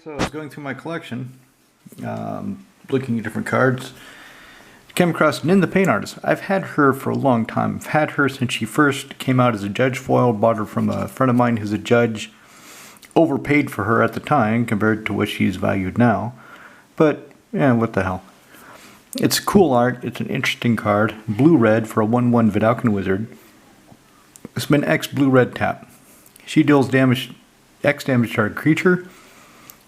So I was going through my collection, looking at different cards. Came across Nin the Paint Artist. I've had her for a long time. I've had her since she first came out as a judge foil. Bought her from a friend of mine who's a judge. Overpaid for her at the time compared to what she's valued now. But, yeah, what the hell. It's cool art. It's an interesting card. Blue-red for a 1/1 Vidalcan Wizard. Spin X blue-red tap. She deals damage, X damage to our creature,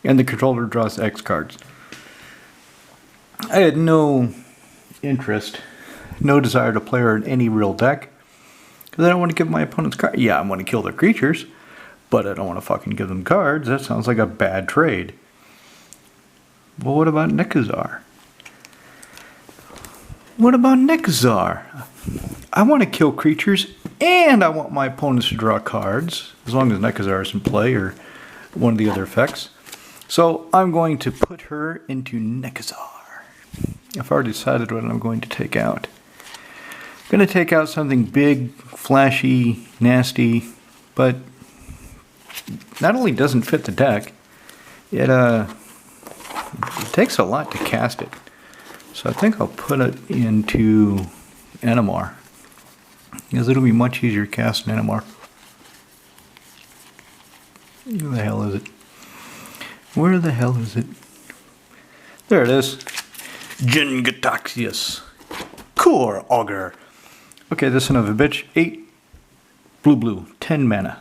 and the controller draws X cards. I had no interest, no desire to play her in any real deck, because I don't want to give my opponents cards. Yeah, I want to kill their creatures, but I don't want to fucking give them cards. That sounds like a bad trade. But what about Nekusar? What about Nekusar? I want to kill creatures, and I want my opponents to draw cards, as long as Nekusar is in play, or one of the other effects. So I'm going to put her into Nekusar. I've already decided what I'm going to take out. I'm going to take out something big, flashy, nasty, but not only doesn't fit the deck, it takes a lot to cast it. So I think I'll put it into Animar, because it'll be much easier to cast in Animar. Where the hell is it? Where the hell is it? There it is. Jingataxius. Core Augur. Okay, this son of a bitch. 8 blue, 10 mana.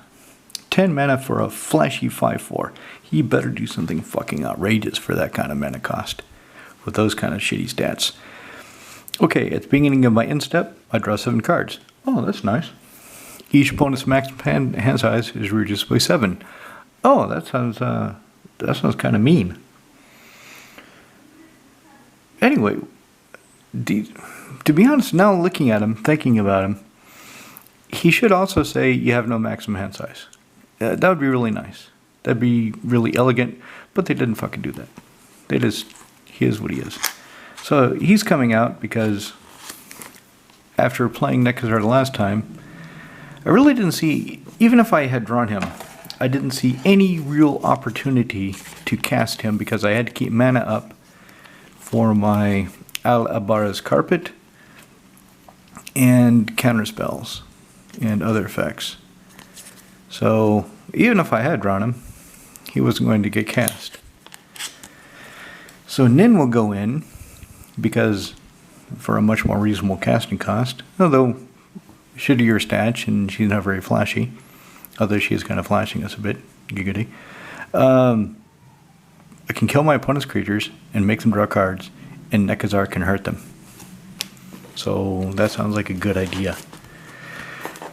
10 mana for a flashy 5/4. He better do something fucking outrageous for that kind of mana cost, with those kind of shitty stats. Okay, at the beginning of my end step, I draw 7 cards. Oh, that's nice. Each opponent's max hand size is reduced 7. Oh, that sounds kind of mean. Anyway, to be honest, now looking at him, thinking about him, he should also say you have no maximum hand size. That would be really nice. That'd be really elegant, but they didn't fucking do that. He is what he is. So he's coming out because after playing Nekusar the last time, I really didn't see, even if I had drawn him, I didn't see any real opportunity to cast him because I had to keep mana up for my Al-Abara's Carpet and counter spells and other effects. So even if I had drawn him, he wasn't going to get cast. So Nin will go in because for a much more reasonable casting cost, although shittier stats and she's not very flashy, although she is kind of flashing us a bit, giggity. I can kill my opponent's creatures and make them draw cards, and Nekusar can hurt them. So that sounds like a good idea.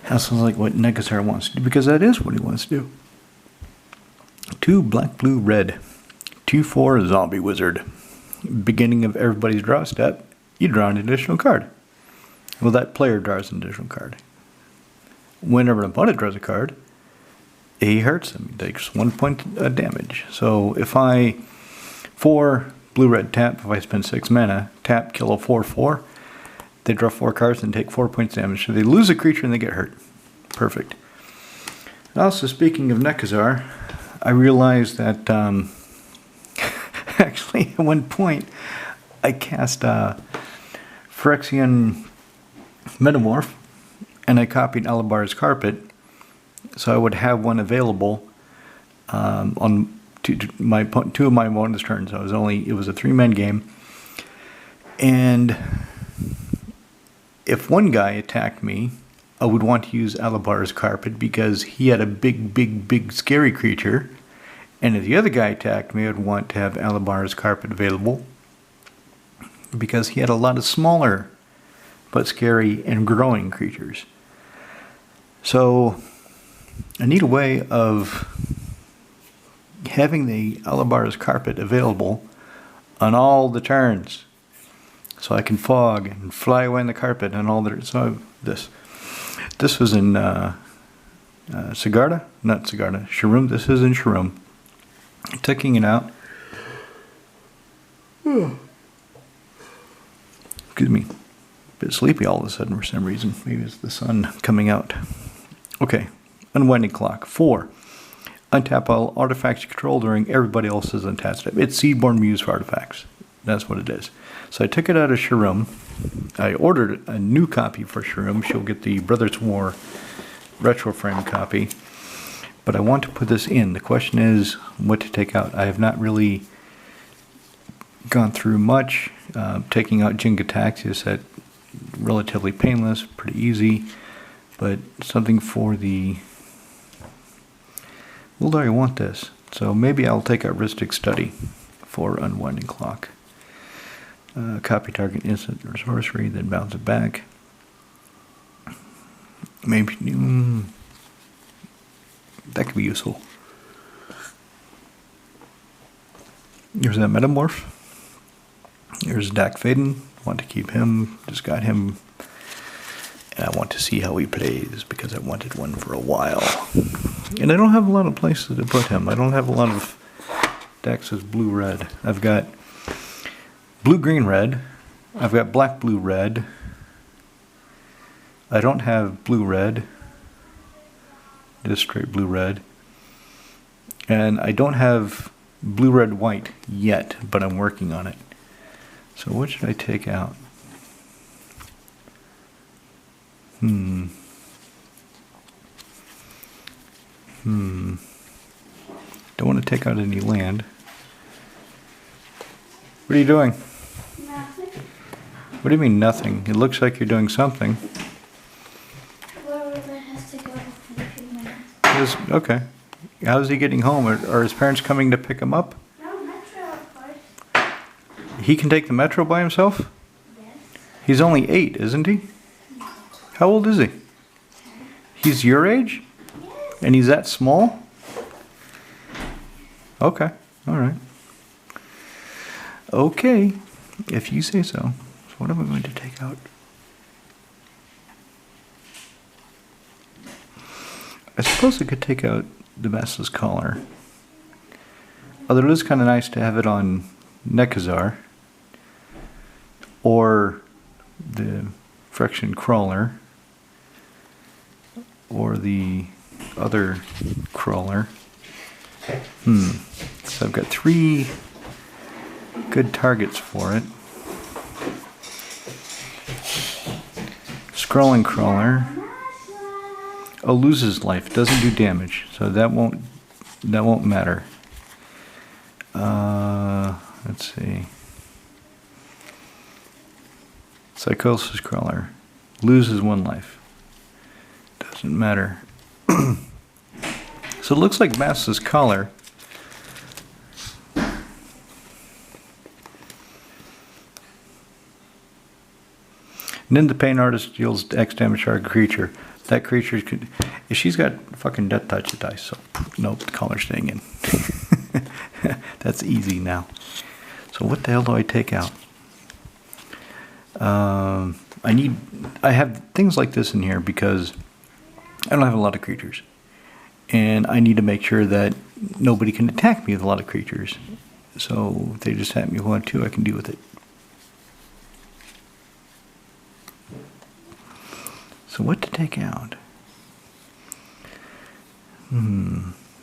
That sounds like what Nekusar wants to do, because that is what he wants to do. 2 black, blue, red. 2/4 zombie wizard. Beginning of everybody's draw step, you draw an additional card. Well, that player draws an additional card. Whenever an opponent draws a card, he hurts them. He takes 1 point of damage. So if I 4 blue-red tap, if I spend 6 mana, tap, kill a 4/4, they draw 4 cards and take 4 points damage. So they lose a creature and they get hurt. Perfect. And also, speaking of Nekusar, I realized that actually at one point I cast Phyrexian Metamorph and I copied Alabar's Carpet, so I would have one available on two of my opponent's turns. It was a 3-man game, and if one guy attacked me, I would want to use Alabar's Carpet because he had a big scary creature, and if the other guy attacked me, I'd want to have Alabar's Carpet available because he had a lot of smaller but scary and growing creatures. So I need a way of having the Alabar's Carpet available on all the turns, so I can fog and fly away on the carpet and all that. So this was in Sigarda? Not Sigarda. Sharum. This is in Sharum. Taking it out. Excuse me. A bit sleepy all of a sudden for some reason. Maybe it's the sun coming out. Okay. Unwinding Clock. 4. untap all artifacts you control during everybody else's untap step. It's Seedborn Muse for artifacts. That's what it is. So I took it out of Shroom. I ordered a new copy for Shroom. She'll get the Brothers War retro frame copy. But I want to put this in. The question is what to take out. I have not really gone through much. Taking out Jingataxius, that relatively painless, pretty easy. But something for the... Well, do I want this? So maybe I'll take out Ristic Study for Unwinding Clock. Copy target instant or sorcery, then bounce it back. Maybe that could be useful. Here's that Metamorph. Here's Dak Faden. Want to keep him. Just got him. And I want to see how he plays because I wanted one for a while. And I don't have a lot of places to put him. I don't have a lot of decks as blue-red. I've got blue-green-red. I've got black-blue-red. I don't have blue-red. Just straight blue-red. And I don't have blue-red-white yet, but I'm working on it. So what should I take out? Don't want to take out any land. What are you doing? Nothing. What do you mean nothing? It looks like you're doing something. Well, that has to go in a few minutes. Okay. How's he getting home? Are his parents coming to pick him up? No, Metro, of course. He can take the metro by himself? Yes. He's only 8, isn't he? No. How old is he? He's your age? Yes. And he's that small? Okay. Alright. Okay. If you say so. So what am I going to take out? I suppose I could take out the Master's Collar. Although it is kind of nice to have it on Nekusar. Or the Friction Crawler. Or the other crawler. So I've got 3 good targets for it. Scrolling Crawler. Oh, loses life. Doesn't do damage. So that won't matter. Let's see. Psychosis Crawler. Loses 1 life. Doesn't matter. So it looks like Master's Collar. And then the Pain Artist deals X damage to our creature. That creature could... If she's got fucking Death Touch, it dies. So, nope, the collar's staying in. That's easy now. So what the hell do I take out? I have things like this in here because I don't have a lot of creatures. And I need to make sure that nobody can attack me with a lot of creatures. So if they just attack me with 1 or 2, I can deal with it. So what to take out?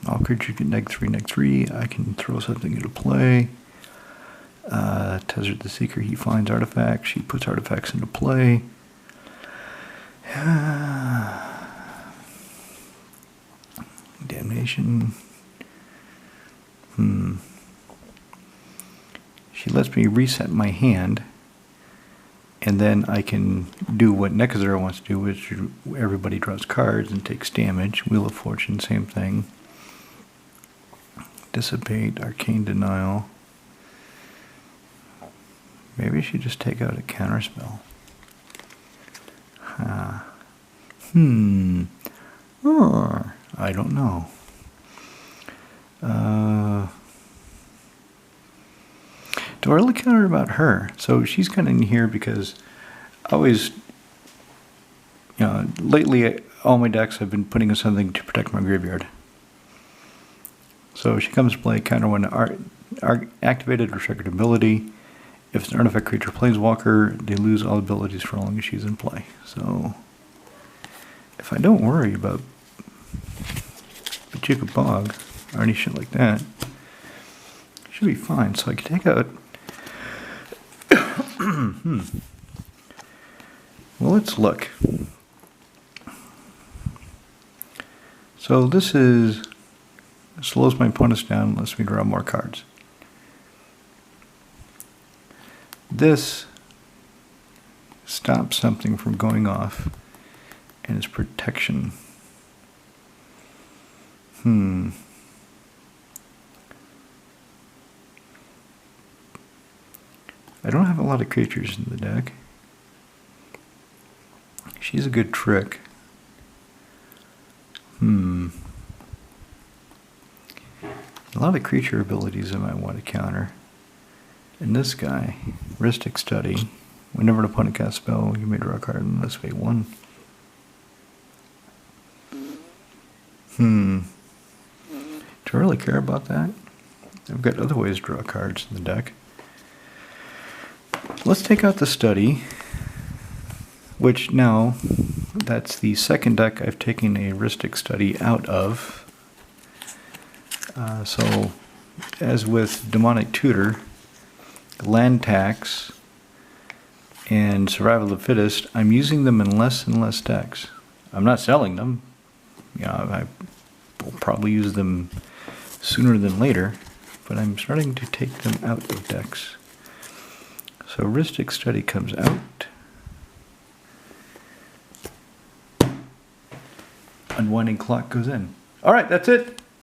All creatures get -3/-3. I can throw something into play. Tezzeret the Seeker, he finds artifacts. She puts artifacts into play. Damnation. She lets me reset my hand. And then I can do what Nekusar wants to do, which everybody draws cards and takes damage. Wheel of Fortune, same thing. Dissipate, Arcane Denial. Maybe I should just take out a counterspell. I don't know. Do I really care about her? So she's kind of in here because I always, lately all my decks have been putting in something to protect my graveyard. So she comes to play counter when activated restricted ability. If it's an artifact creature planeswalker, they lose all abilities for as long as she's in play. So if I don't worry about Bajika Bog, or any shit like that. Should be fine. So I can take out. Well, let's look. So this slows my opponents down, lets me draw more cards. This stops something from going off and is protection. I don't have a lot of creatures in the deck. She's a good trick. A lot of creature abilities I might want to counter. And this guy, Ristic Study. Whenever an opponent casts a spell, you may draw a card and this way 1. Do I really care about that? I've got other ways to draw cards in the deck. Let's take out the Study, which now, that's the second deck I've taken a Ristic Study out of. So, as with Demonic Tutor, Land Tax, and Survival of the Fittest, I'm using them in less and less decks. I'm not selling them. I will probably use them sooner than later, but I'm starting to take them out of decks. So Ristic Study comes out. Unwinding Clock goes in. Alright, that's it.